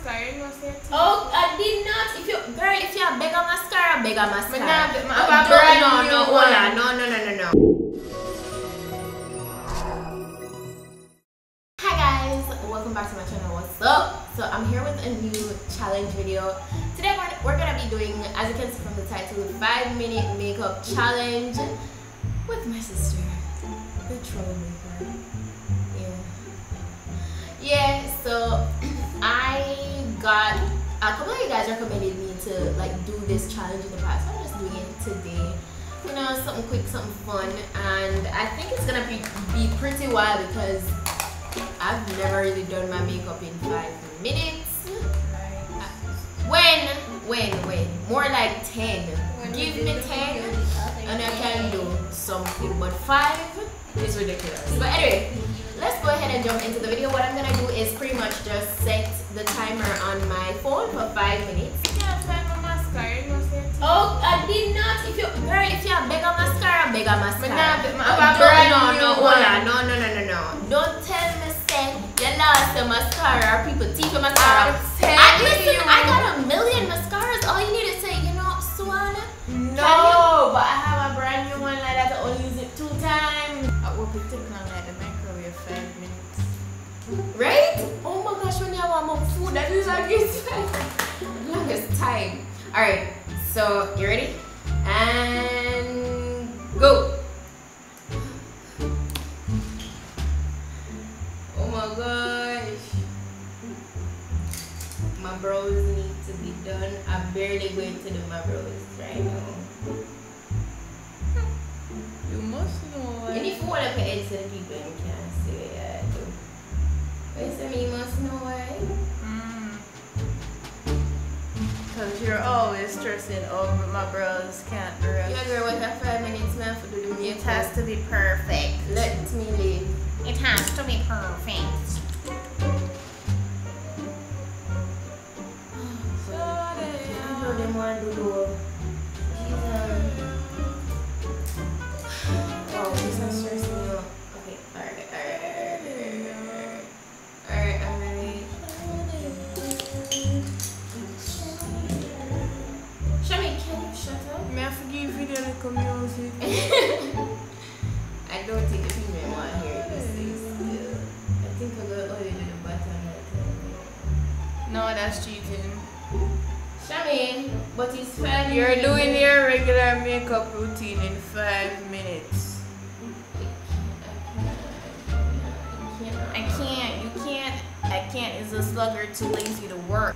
mascara. You must say it. Oh, I did not. If you have bigger mascara, bigger mascara. No. Hi guys, welcome back to my channel. What's up? So I'm here with a new challenge video. Today we're gonna be doing, as you can see from the title, 5-minute makeup challenge with my sister, the troublemaker. Yeah, so I got a couple of you guys recommended me to like do this challenge in the past, so I'm just doing it today. You know, something quick, something fun, and I think it's gonna be pretty wild because I've never really done my makeup in 5 minutes. When? More like 10. Give me 10 and I can do something, but 5 is ridiculous. But anyway, let's go ahead and jump into the video. What I'm gonna do is pretty much just set the timer on my phone for 5 minutes. You can't find my mascara. You must say it. Oh, I did not. If you have bigger mascara, bigger mascara. No. Don't tell me say you lost your mascara or people teeth your mascara. I got a million mascaras. All you need to say, you know, Swan. No, but I have a brand new one like that. I only use it 2 times. I will be taking on like the microwave 5 minutes. Right? Oh my gosh, when you have more food, that is like the longest time. Alright, so you ready? And go! Oh my gosh. My brows need to be done. I'm barely going to do my brows right now. You must know. And if you want to pay attention to people, you can't see it. Yeah, I do. But you must know why. Because you're always stressing over my brows can't rest. Yeah, girl, what that 5 minutes now for do the makeup? It has to be perfect. Let me live. It has to be perfect. I don't want to do. Wow, this is stressing me out. Okay, alright. Alright, I'm ready. Shami, can you shut up? May I forgive you the little music? I don't think the female want to hear this thing still. I think I'm going to only do the button that time. No, that's cheating. Shami, but it's 5 You're minutes. doing your regular makeup routine in 5 minutes. I can't. You can't. I can't. It's a slugger too lazy to work.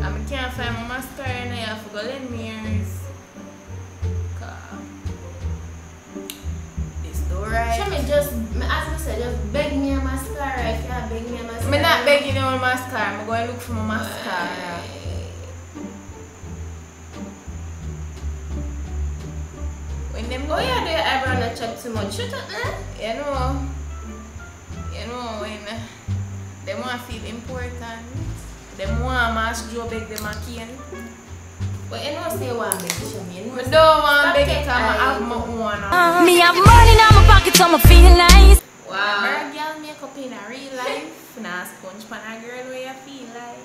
I can't find my mascara and I have to go in mirrors. It's alright. Shami, just, as I said, just beg me a mascara. If you have beg me a mascara. I'm not begging you a mascara. I'm going to look for my mascara. When them go, Oh, yeah, do your eyebrow not chop too much. Shut up, man. you know, when they want to feel important, they want mask Joe beg them a cane. But you know, say you want beg Shami. I don't want beg it because I have my own. Me have money in my pocket, so I feel nice. Wow. Her girl makeup in a real life. Nah, sponge pan a girl where you feel like.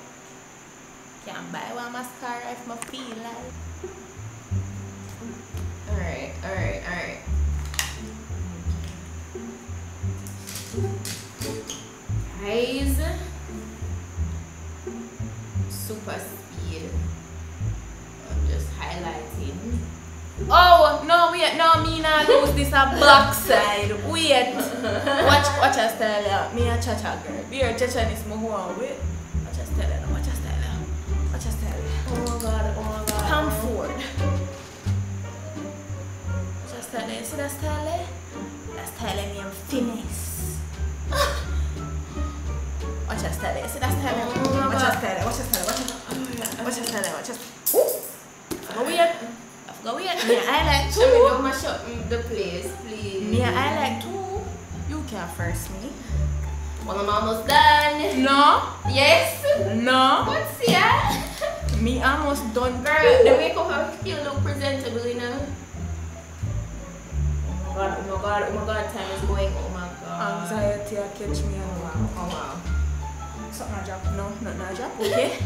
Can't buy one mascara if I feel like. Alright. Guys, super speed. I'm just highlighting. Oh no, wait, no, me not use this a black side. Wait. Watch a style out. Me a cha-cha girl. Here, cha-cha is my one. Wait. Watch a style out. Oh my god. Tom Ford. Watch a style out. See that style out? That style out me am finesse. Watch a style out. See that style out? Oh my Watch a God. style out. Watch a style out. Go weird. Go weird. Me I like Shami, two. don't mash up the place, please. Me I like two. You can first me. Well, I'm almost done. No. Yes. No. What's here? Me almost done. Girl, the makeup have still look presentable, you know. god, time is going, oh my god. Anxiety catch me. Oh wow. Something drop. No, not drop. Okay.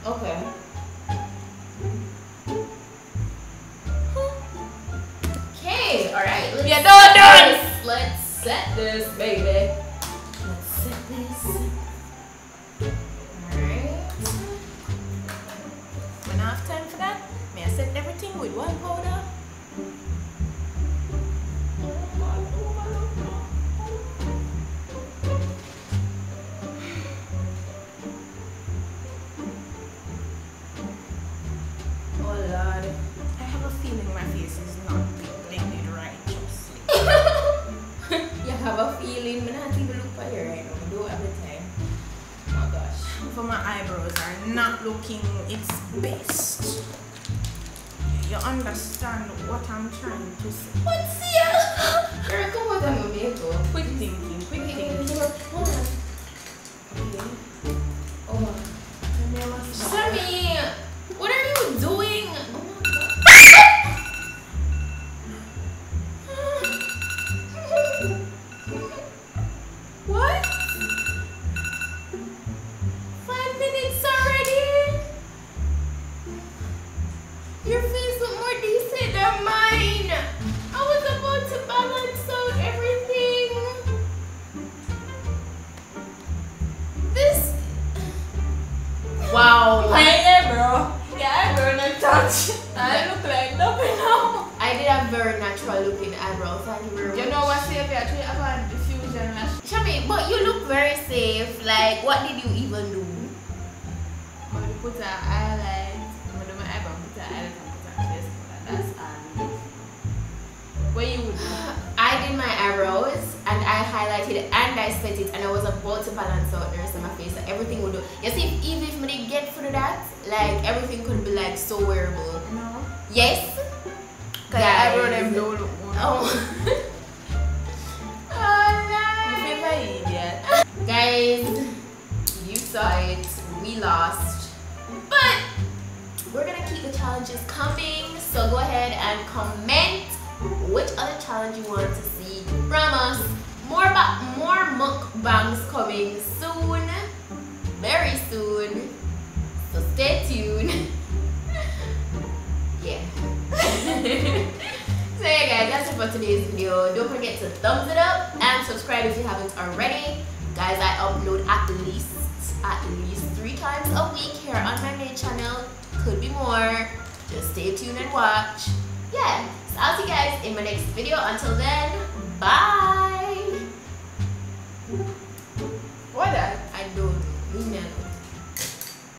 Okay. Okay, alright. Yeah, done. Let's set this, baby. Let's set this. Alright. When I have time for that, may I set everything with one powder? Oh Lord. I have a feeling my face is not blended righteously. You have a feeling, but not even look for you right now. Do it every time. Oh my gosh. For my eyebrows are not looking its best. You understand what I'm trying to say? What's here? Girl, come on, I'm gonna make up. Quick thinking, quick thinking. Hold on. Okay. Oh. Sammy, what are you doing? Oh my god. What? 5 minutes already? Your face look more decent than mine. I was about to balance out everything. This. Wow. My eyebrow. Your eyebrow not touch. I look like nothing now. I did a very natural looking eyebrow. Thank you very much. You know what, Safe? Actually, I've had diffusion lash. Shami, but you look very safe. Like, what did you even do? I'm going to put an highlight. I'm going to do my eyebrow, put an highlight, and put an face. That's all. What you would do? I did my eyebrows and I highlighted and I set it and I was about to balance out the rest of my face. So everything would do. You see, even if I didn't get through that, like everything could be like so wearable. No. Yes. Because your eyebrow them don't look more. Oh. You feel like an idiot. Guys, you saw it. We lost. But we're gonna keep the challenges coming. So go ahead and comment which other challenge you want to see from us. More mukbangs coming soon. Very soon. So stay tuned. Yeah. So yeah guys, that's it for today's video. Don't forget to thumbs it up and subscribe if you haven't already. Guys, I upload at least 3 times a week here on my main channel. Could be more. Just stay tuned and watch. Yeah. So I'll see you guys in my next video. Until then, bye. What? I don't know.